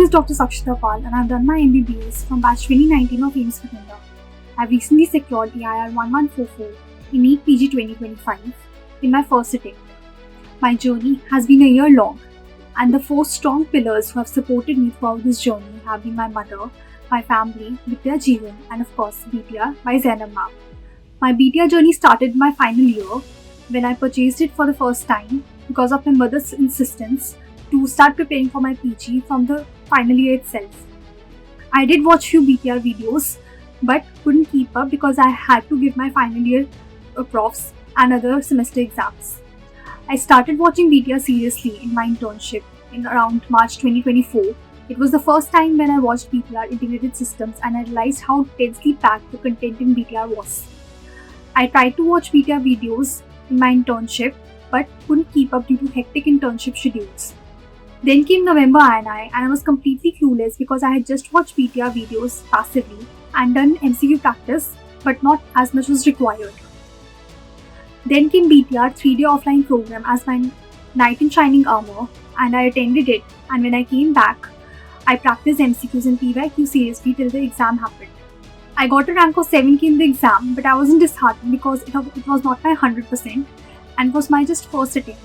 is Dr. Sakshita Pal and I've done my MBBS from batch 2019 of AIIMS Bathinda. I've recently secured AIR 1144 in NEET PG 2025 in my first attempt. My journey has been a year long, and the 4 strong pillars who have supported me throughout this journey have been my mother, my family, Vidya Jeevan, and of course BTR by Zainab ma'am. My BTR journey started my final year when I purchased it for the first time because of my mother's insistence to start preparing for my PG from the final year itself. I did watch few BTR videos but couldn't keep up because I had to give my final year profs and other semester exams. I started watching BTR seriously in my internship in around March 2024. It was the first time when I watched BTR integrated systems and I realized how densely packed the content in BTR was. I tried to watch BTR videos in my internship but couldn't keep up due to hectic internship schedules. Then came November INI and I was completely clueless because I had just watched BTR videos passively and done MCQ practice but not as much was required. Then came BTR 3-day offline program as my knight in shining armor and I attended it, and when I came back, I practiced MCQs and PYQ seriously till the exam happened. I got a rank of 7K in the exam but I wasn't disheartened because it was not my 100% and was my just first attempt.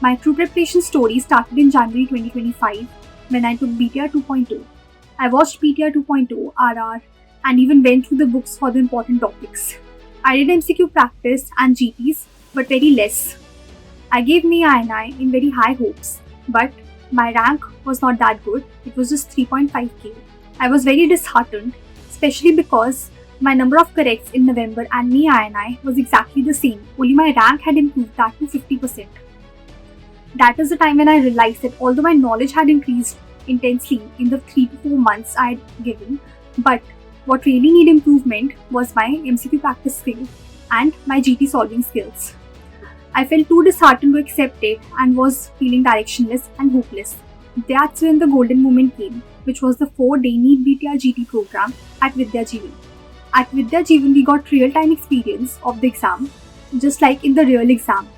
My true preparation story started in January 2025 when I took BTR 2.0. I watched BTR 2.0, RR, and even went through the books for the important topics. I did MCQ practice and GPs, but very less. I gave NEET INI in very high hopes, but my rank was not that good. It was just 3.5K. I was very disheartened, especially because my number of corrects in November and NEET INI was exactly the same, only my rank had improved that to 50%. That is the time when I realized that although my knowledge had increased intensely in the 3 to 4 months I had given, but what really needed improvement was my MCQ practice skill and my GT solving skills. I felt too disheartened to accept it and was feeling directionless and hopeless. That's when the golden moment came, which was the 4-day NEET BTR GT program at Vidya Jeevan. At Vidya Jeevan, we got real-time experience of the exam, just like in the real exam.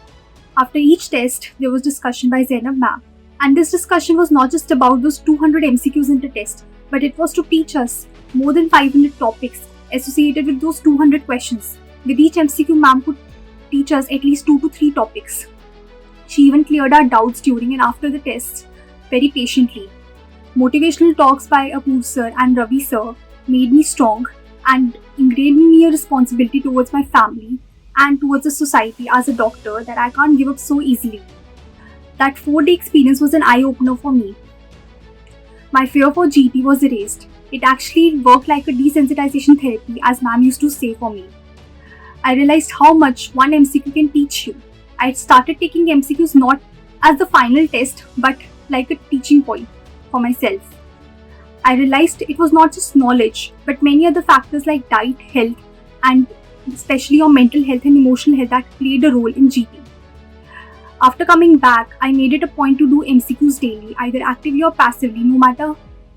After each test, there was discussion by Zainab ma'am. And this discussion was not just about those 200 MCQs in the test, but it was to teach us more than 500 topics associated with those 200 questions. With each MCQ, ma'am could teach us at least 2 to 3 topics. She even cleared our doubts during and after the tests very patiently. Motivational talks by Apoorv sir and Ravi sir made me strong and ingrained in me a responsibility towards my family and towards the society as a doctor that I can't give up so easily. That 4-day experience was an eye-opener for me. My fear for GT was erased. It actually worked like a desensitization therapy, as ma'am used to say for me. I realized how much one MCQ can teach you. I had started taking MCQs not as the final test but like a teaching point for myself. I realized it was not just knowledge but many other factors like diet, health, and especially your mental health and emotional health that played a role in GT. After coming back, I made it a point to do MCQs daily, either actively or passively. No matter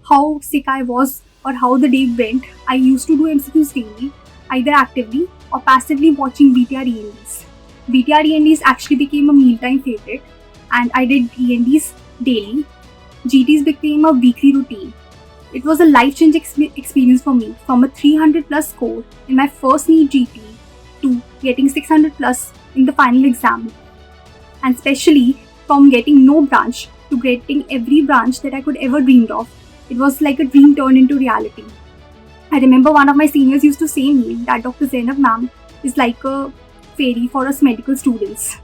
how sick I was or how the day went, I used to do MCQs daily, either actively or passively watching BTR ENDs. BTR ENDs actually became a mealtime favorite and I did ENDs daily. GTs became a weekly routine. It was a life-changing experience for me, from a 300 plus score in my first NEET GT to getting 600 plus in the final exam. And especially from getting no branch to getting every branch that I could ever dreamed of. It was like a dream turned into reality. I remember one of my seniors used to say me that Dr. Zainab ma'am is like a fairy for us medical students.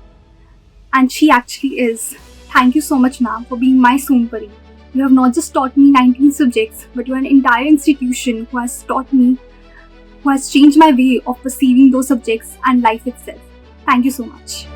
And she actually is. Thank you so much ma'am for being my Soonpari. You have not just taught me 19 subjects, but you are an entire institution who has taught me, who has changed my way of perceiving those subjects and life itself. Thank you so much.